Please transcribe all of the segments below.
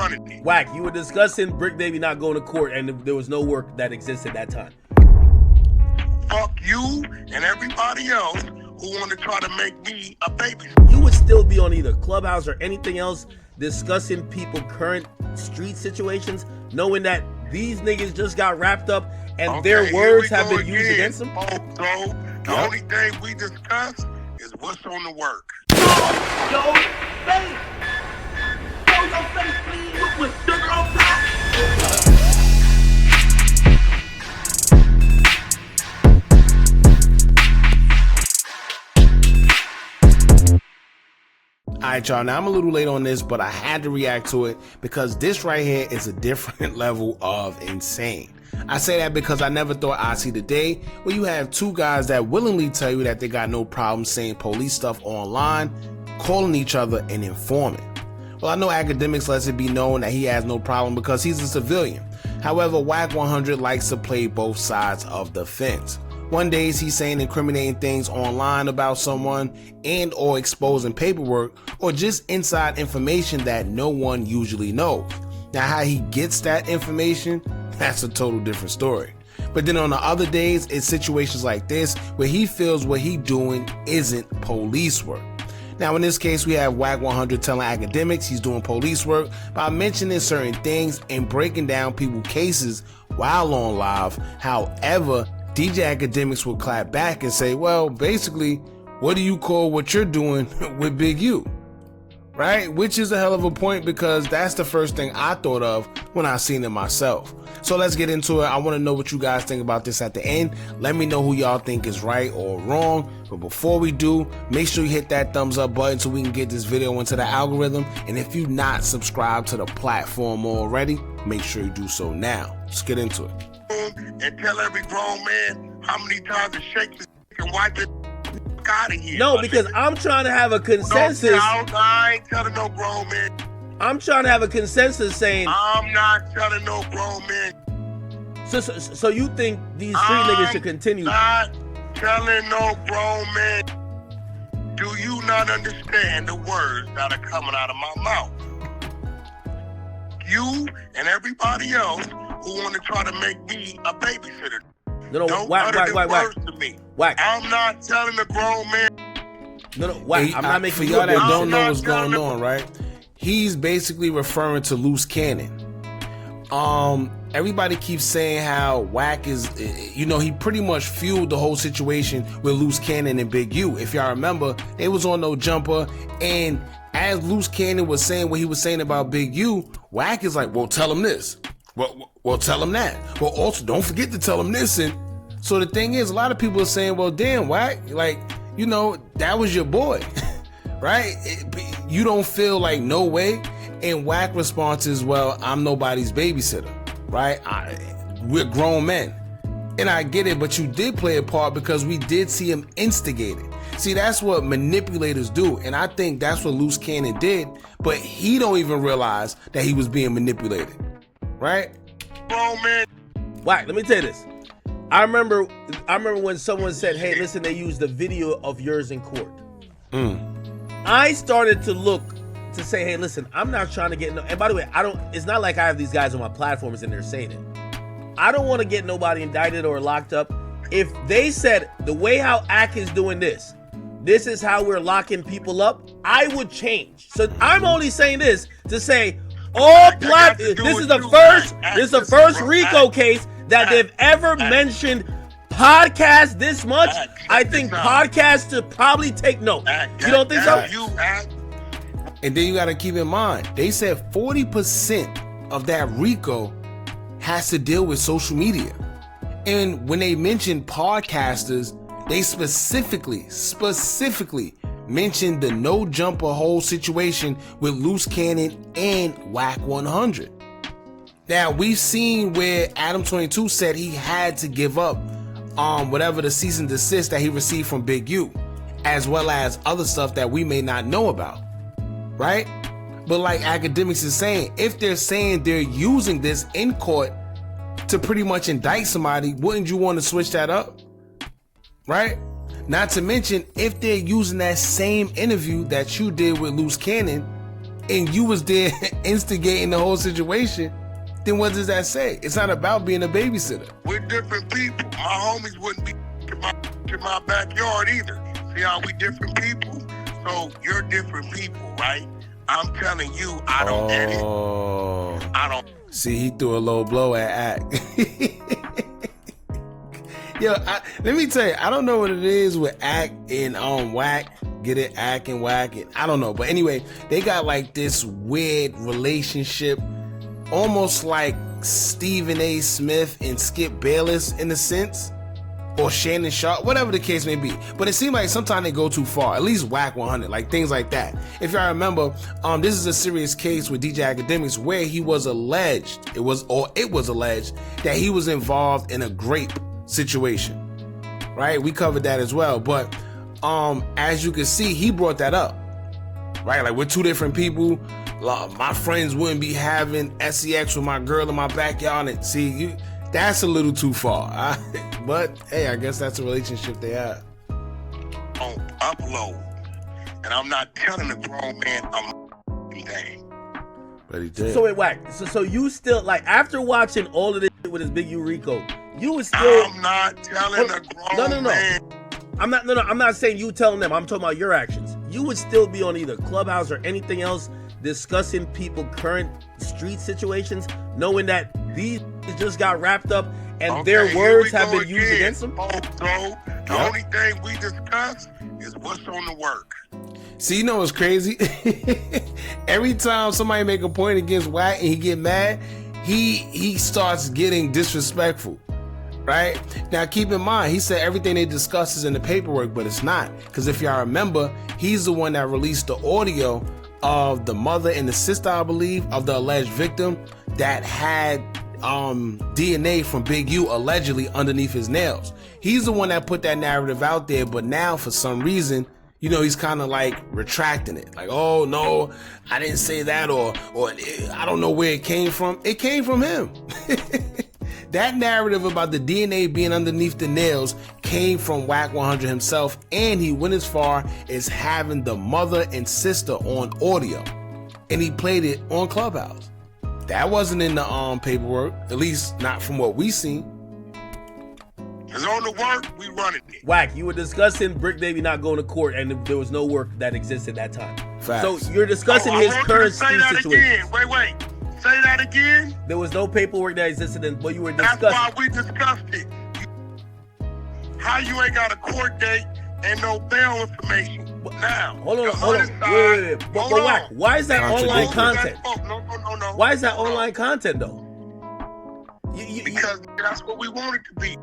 quantity. Wack, you were discussing Brick Baby not going to court, and there was no work that existed at that time. Fuck you and everybody else who want to try to make me a baby. You would still be on either Clubhouse or anything else discussing people current street situations, knowing that these niggas just got wrapped up and their words have been used against them? The only thing we discuss is what's on the work. Yo, face! Show your face, please, with sugar on top! Alright y'all, now I'm a little late on this, but I had to react to it because this right here is a different level of insane. I say that because I never thought I'd see the day where you have two guys that willingly tell you that they got no problem saying police stuff online, calling each other and informing. Well, I know Akademiks lets it be known that he has no problem because he's a civilian. However, Wack100 likes to play both sides of the fence. One day he's saying incriminating things online about someone and or exposing paperwork or just inside information that no one usually knows. Now how he gets that information, that's a total different story. But then on the other days, it's situations like this where he feels what he doing isn't police work. Now in this case, we have Wack100 telling Akademiks he's doing police work by mentioning certain things and breaking down people's cases while on live. However, DJ Akademiks will clap back and say, well, basically, what do you call what you're doing with Big U? Right? Which is a hell of a point because that's the first thing I thought of when I seen it myself. So let's get into it. I want to know what you guys think about this at the end. Let me know who y'all think is right or wrong. But before we do, make sure you hit that thumbs up button so we can get this video into the algorithm. And if you're not subscribed to the platform already, make sure you do so now. Let's get into it. And tell every grown man how many times to shake his and wipe it out of here. No, because I'm trying to have a consensus. No, I ain't telling no grown man. I'm trying to have a consensus saying I'm not telling no grown man. So you think these street niggas should continue? I'm not telling no grown man. Do you not understand the words that are coming out of my mouth? You and everybody else who want to try to make me a babysitter. No, don't Wack, utter Wack, words to me. Wack. I'm not telling the grown man. No, Wack, I'm not making for you y'all that a don't know what's going on, right? He's basically referring to loose cannon. Everybody keeps saying how Wack is, you know, he pretty much fueled the whole situation with Loose Cannon and Big U. If y'all remember, they was on No Jumper, and as Loose Cannon was saying what he was saying about Big U, Wack is like, well, tell him this. Well, tell him that. Well, also, don't forget to tell him this. And so the thing is, a lot of people are saying, well, damn, Wack, like, you know, that was your boy, right? You don't feel like no way. And Wack response is, well, I'm nobody's babysitter, right? We're grown men. And I get it, but you did play a part because we did see him instigated. See, that's what manipulators do. And I think that's what Loose Cannon did, but he don't even realize that he was being manipulated, right? Grown man. Wack, let me tell you this. I remember when someone said, hey, listen, they used the video of yours in court. I started to look to say, hey, listen, I'm not trying to get no, and by the way, it's not like I have these guys on my platforms and they're saying it. I don't want to get nobody indicted or locked up. If they said the way how Ak is doing this is how we're locking people up, I would change. So I'm only saying this to say this is the first RICO case that they've ever mentioned podcast this much. I think podcasts should probably take note. You don't think so? And then you got to keep in mind, they said 40% of that RICO has to deal with social media. And when they mentioned podcasters, they specifically mentioned the No Jumper whole situation with Loose Cannon and Wack100. Now, we've seen where Adam22 said he had to give up whatever the cease and desist that he received from Big U, as well as other stuff that we may not know about. Right? But like Akademiks is saying, if they're saying they're using this in court to pretty much indict somebody, wouldn't you want to switch that up? Right? Not to mention, if they're using that same interview that you did with Loose Cannon and you was there instigating the whole situation, then what does that say? It's not about being a babysitter. We're different people. My homies wouldn't be in my backyard either. See how we different people? So you're different people, right? I'm telling you, I don't edit. I don't. See, he threw a low blow at Ack. Yo, let me tell you, I don't know what it is with Ack and Wack. Get it? Ack and Wack. I don't know. But anyway, they got like this weird relationship, almost like Stephen A. Smith and Skip Bayless in a sense, or Shannon Sharp, whatever the case may be. But it seems like sometimes they go too far, at least Wack100, like things like that. If y'all remember, this is a serious case with DJ Akademiks where he was alleged, it was alleged that he was involved in a grape situation, right? We covered that as well. But as you can see, he brought that up, right? Like, we're two different people. My friends wouldn't be having sex with my girl in my backyard. And see, that's a little too far. But hey, I guess that's a relationship they have. On upload, and I'm not telling a grown man I'm thing. But he did. So wait, Wack. So you still, like, after watching all of this shit with his big Rico, you was still. I'm not telling a grown man. I'm not saying you telling them. I'm talking about your actions. You would still be on either Clubhouse or anything else discussing people current street situations, knowing that these just got wrapped up and their words have been used against them. The only thing we discuss is what's on the work. See, you know what's crazy? Every time somebody make a point against Wack and he get mad, he starts getting disrespectful. Right? Now, keep in mind, he said everything they discuss is in the paperwork, but it's not. Because if y'all remember, he's the one that released the audio of the mother and the sister, I believe, of the alleged victim that had DNA from Big U allegedly underneath his nails. He's the one that put that narrative out there, but now for some reason, you know, he's kind of like retracting it. Like, oh no, I didn't say that, or I don't know where it came from. It came from him. That narrative about the DNA being underneath the nails came from Wack100 himself, and he went as far as having the mother and sister on audio, and he played it on Clubhouse. That wasn't in the paperwork, at least not from what we seen. It's on the work, we running it. Wack, you were discussing Brick Baby not going to court, and there was no work that existed at that time. Facts. So you're discussing his current street situation. Wait. Say that again. There was no paperwork that existed, but you were discussing. That's why we discussed it. How you ain't got a court date and no bail information. Now, hold on. Wait. But Wack, why is that online content? No. Why is that online content though? Because that's what we want it to be.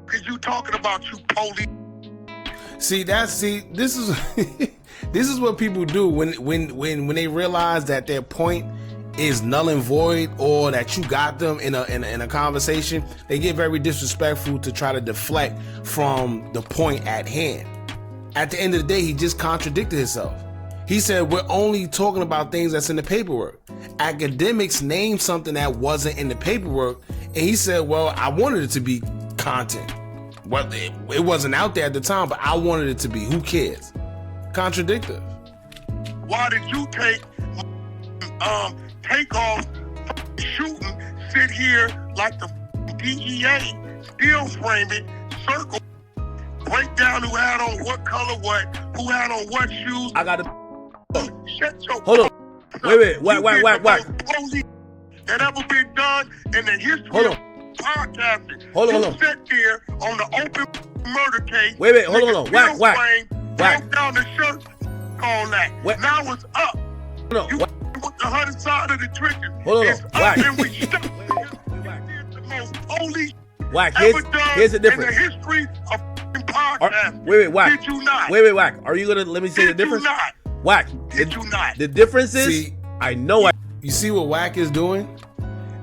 Because you talking about you police. This is this is what people do when they realize that their point is null and void, or that you got them in a conversation. They get very disrespectful to try to deflect from the point at hand. At the end of the day, he just contradicted himself. He said, we're only talking about things that's in the paperwork. Akademiks named something that wasn't in the paperwork, and he said, well, I wanted it to be content. Well, it wasn't out there at the time, but I wanted it to be. Who cares? Contradictive. Why did you take off shooting, sit here like the DEA, still frame it, circle, break down who had on what color what, who had on what shoes? I got to. Shut your Hold on. Wait. Wack. That ever been done in the history Hold on. of podcasting. Hold on. You sit there on the open murder case. Wait. Hold on. Wack. Down the shirt, all that. What? Now it's up. No. You with the other side of the trenches. Hold on. It's up Wack. and we stuck. The most police Wack. ever done Here's the difference. in the history of podcasting. Wait, Wack. Did you not? Wait, Wack. Are you gonna let me say the difference? Did you not? Wack. Did you not? The difference is, See, I know. You see what Wack is doing?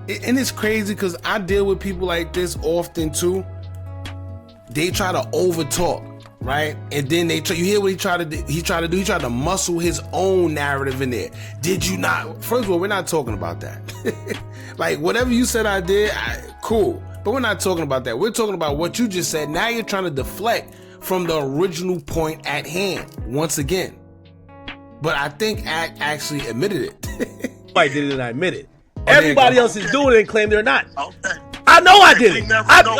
And it's crazy because I deal with people like this often too. They try to overtalk, right? And then you hear what he tried to do. He tried to muscle his own narrative in there. Did you not? First of all, we're not talking about that. Like, whatever you said I did, cool. But we're not talking about that. We're talking about what you just said. Now you're trying to deflect from the original point at hand once again. But I think Act actually admitted it. I didn't admit it. there you Everybody go. else is doing it and claim they're not. Okay. I know I did We it. never- No.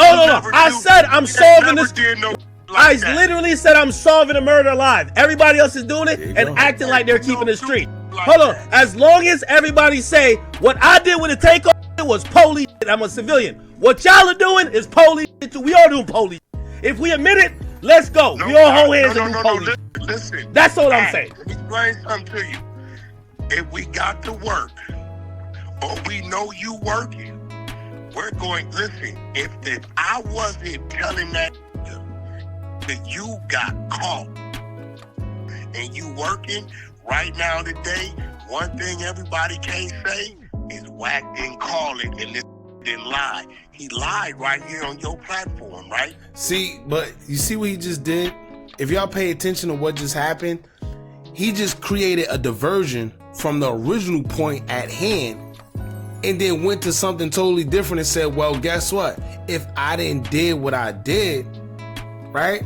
I said I'm we solving never this. did no I like that. literally said I'm solving a murder alive. Everybody else is doing it There you and go. acting like they're No, keeping the do street. like Hold on. that. As long as everybody say what I did with the takeoff, it was police. I'm a civilian. What y'all are doing is police. We all doing police. If we admit it, let's go. No, we all hold hands and do no, police. listen. That's all I'm Hey, saying. Let me explain something to you. If we got to work, or we know you working, we're going, listen, if I wasn't telling that you got caught and you working right now today, one thing everybody can't say is Wack didn't call it and this didn't lie. He lied right here on your platform, right? See, but you see what he just did? If y'all pay attention to what just happened, he just created a diversion from the original point at hand and then went to something totally different and said, well, guess what? If I didn't did what I did, right?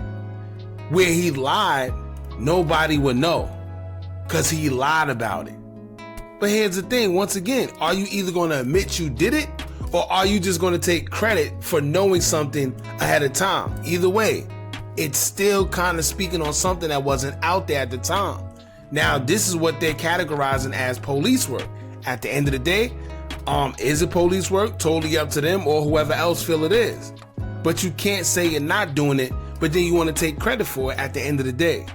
Where he lied, nobody would know because he lied about it. But here's the thing, once again, are you either going to admit you did it or are you just going to take credit for knowing something ahead of time? Either way, it's still kind of speaking on something that wasn't out there at the time. Now, this is what they're categorizing as police work. At the end of the day, is it police work? Totally up to them or whoever else feel it is. But you can't say you're not doing it, but then you want to take credit for it at the end of the day.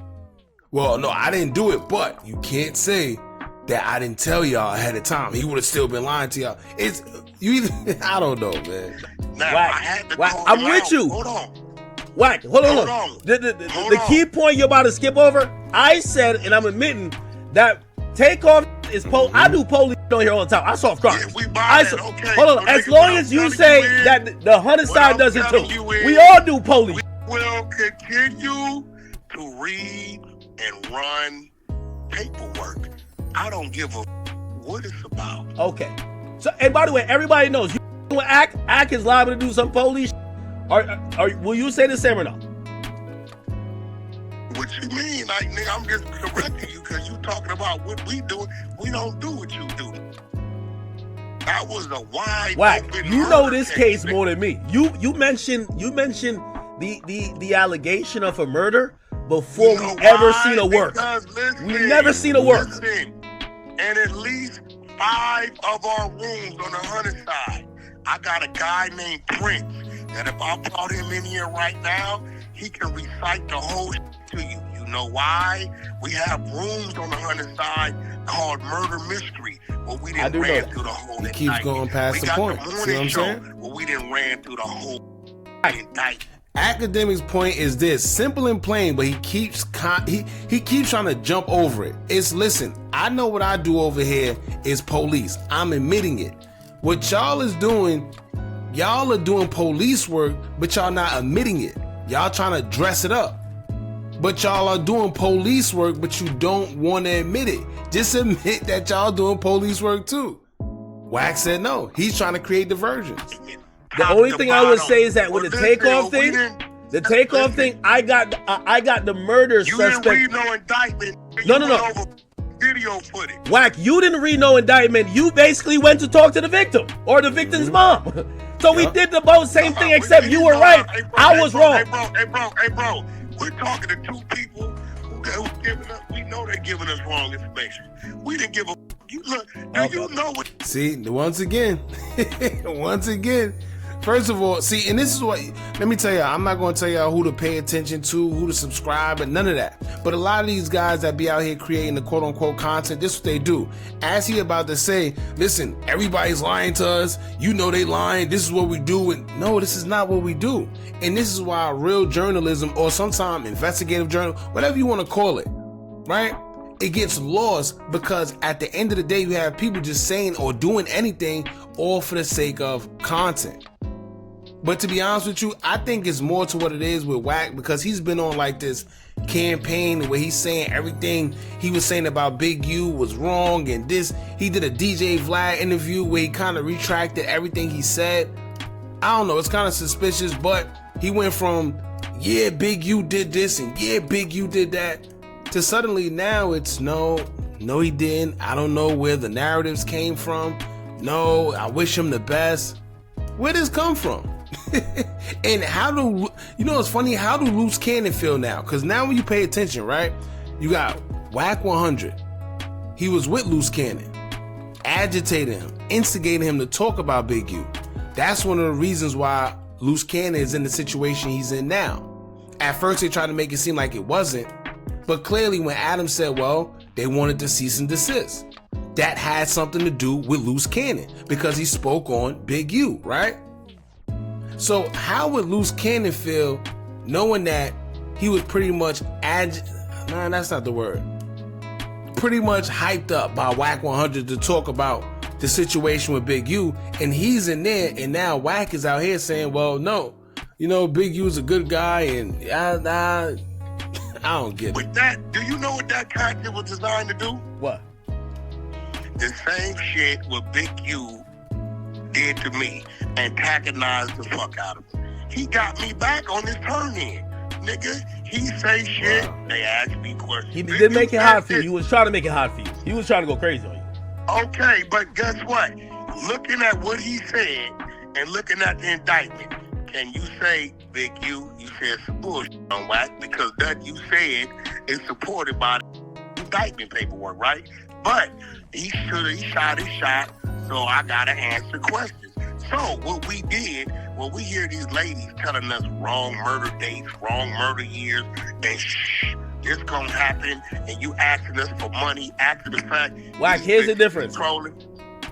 Well, no, I didn't do it, but you can't say that I didn't tell y'all ahead of time. He would have still been lying to y'all. It's you either I don't know, man. Now, Wack, I had to Wack, call I'm him with out. you. Hold on. Wack, hold on. on. The key point you're about to skip over, I said, and I'm admitting that takeoff is I do police on here all the time. I solve crimes. Yeah, we buy that, okay. Hold on. But As nigga, long what as I'm you telling say you is- that the Hunter what side I'm does it too. telling you is- We all do police. Will continue to read and run paperwork. I don't give a what it's about. Okay. So, and by the way, everybody knows you with Ack is liable to do some police. Will you say the same or no? What you mean? Like, nigga, I'm just correcting you because you talking about what we do. We don't do what you do. That was a wide Wack, open you know murder this case nigga. more than me. You mentioned the allegation of a murder before You know we ever why? seen a work. Because, listen, We never seen a work. Listen, and at least 5 of our rooms on the Hunter side, I got a guy named Prince that if I brought him in here right now, he can recite the whole to you. You know why? We have rooms on the Hunter side called Murder Mystery, where we I didn't do know ran that. through the whole He keeps indictment. going past we the got point. The See morning what I'm show saying? where we didn't ran through the whole indictment. Akademiks' point is this, simple and plain, but he keeps trying to jump over it. It's, listen, I know what I do over here is police. I'm admitting it. What y'all is doing, y'all are doing police work, but y'all not admitting it. Y'all trying to dress it up. But y'all are doing police work, but you don't want to admit it. Just admit that y'all doing police work too. Wack said no. He's trying to create diversions. The only thing I would say is that with the takeoff thing, I got the murder You didn't suspect. read no indictment. No. You went over video footage. Wack, you didn't read no indictment. You basically went to talk to the victim or the victim's mom. So we did the both same thing, except you were right. Hey, bro, I was wrong. Hey, bro. We're talking to 2 people who's giving us. We know they're giving us wrong information. We didn't give a. You look. Do you know what? See, once again, first of all, see, and this is what, let me tell y'all, I'm not going to tell y'all who to pay attention to, who to subscribe, and none of that. But a lot of these guys that be out here creating the quote unquote content, this is what they do. As he about to say, listen, everybody's lying to us. You know they lying. This is what we do. And no, this is not what we do. And this is why real journalism, or sometimes investigative journal, whatever you want to call it, right? It gets lost because at the end of the day, you have people just saying or doing anything all for the sake of content. But to be honest with you, I think it's more to what it is with Wack, because he's been on like this campaign where he's saying everything he was saying about Big U was wrong, and this, he did a DJ Vlad interview where he kind of retracted everything he said. I don't know, it's kind of suspicious, but he went from, yeah, Big U did this and yeah, Big U did that, to suddenly now it's no, he didn't. I don't know where the narratives came from. No, I wish him the best. Where does this come from? And how do, it's funny, how do loose cannon feel now? Because now when you pay attention, right, you got Wack100. He was with loose cannon, agitating him, instigating him to talk about Big U. That's one of the reasons why loose cannon is in the situation he's in now. At first they tried to make it seem like it wasn't, but clearly when Adam said, well, they wanted to cease and desist, that had something to do with loose cannon because he spoke on Big U, right? So how would loose cannon feel knowing that he was pretty much that's not the word. Pretty much hyped up by Wack100 to talk about the situation with Big U, and he's in there, and now Wack is out here saying, well, no, Big U's a good guy, and I don't get it. With that, do you know what that content was designed to do? What? The same shit what Big U did to me, antagonized the fuck out of me. He got me back on his turn in. Nigga, he say shit, they ask me questions. He did make it hot for you. He was trying to make it hot for you. He was trying to go crazy on you. Okay, but guess what? Looking at what he said and looking at the indictment, can you say, Big U, you said some bullshit on Wack? Because that you said is supported by the indictment paperwork, right? But he shot his shot, so I gotta answer questions. So what we did, when we hear these ladies telling us wrong murder dates, wrong murder years, and this gonna happen, and you asking us for money after the fact. Wack, here's the difference. Trolling.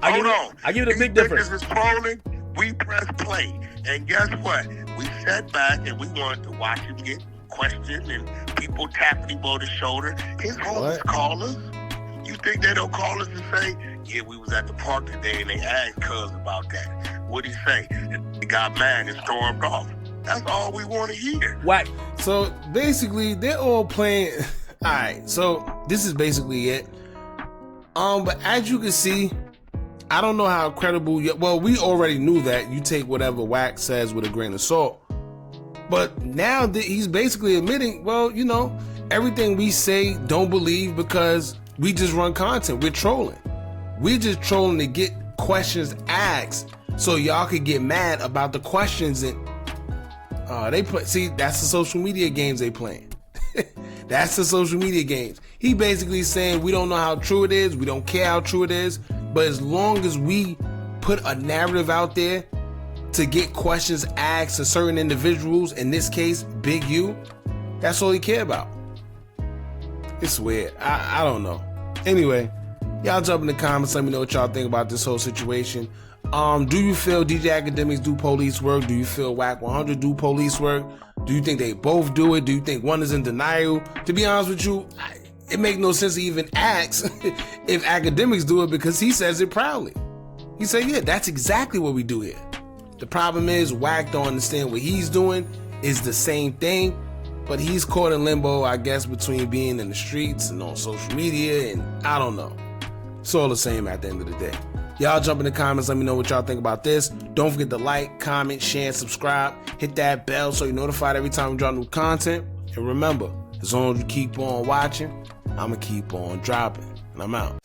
I give it a big difference. This is trolling. We press play, and guess what? We sat back and we wanted to watch him get questioned, and people tapping him on the shoulder. His homies call us. You think they don't call us and say, yeah, we was at the park today and they asked Cuz about that. What'd he say? He got mad and stormed off. That's all we want to hear. Wack. So basically, they're all playing. All right, so this is basically it. But as you can see, I don't know how credible. Well, we already knew that you take whatever Wack says with a grain of salt. But now that he's basically admitting, well, everything we say, don't believe because we just run content. We're trolling. We're just trolling to get questions asked so y'all could get mad about the questions and that's the social media games they playing. That's the social media games. He basically saying we don't know how true it is, we don't care how true it is, but as long as we put a narrative out there to get questions asked to certain individuals, in this case, Big U, that's all he care about. It's weird. I don't know. Anyway, y'all jump in the comments, let me know what y'all think about this whole situation. Do you feel DJ Akademiks do police work? Do you feel Wack100 do police work? Do you think they both do it? Do you think one is in denial? To be honest with you, it makes no sense to even ask if Akademiks do it because he says it proudly. He said, yeah, that's exactly what we do here. The problem is Wack don't understand what he's doing is the same thing, but he's caught in limbo, I guess, between being in the streets and on social media, and I don't know. It's all the same at the end of the day. Y'all jump in the comments, let me know what y'all think about this. Don't forget to like, comment, share, and subscribe. Hit that bell so you're notified every time we drop new content. And remember, as long as you keep on watching, I'ma keep on dropping. And I'm out.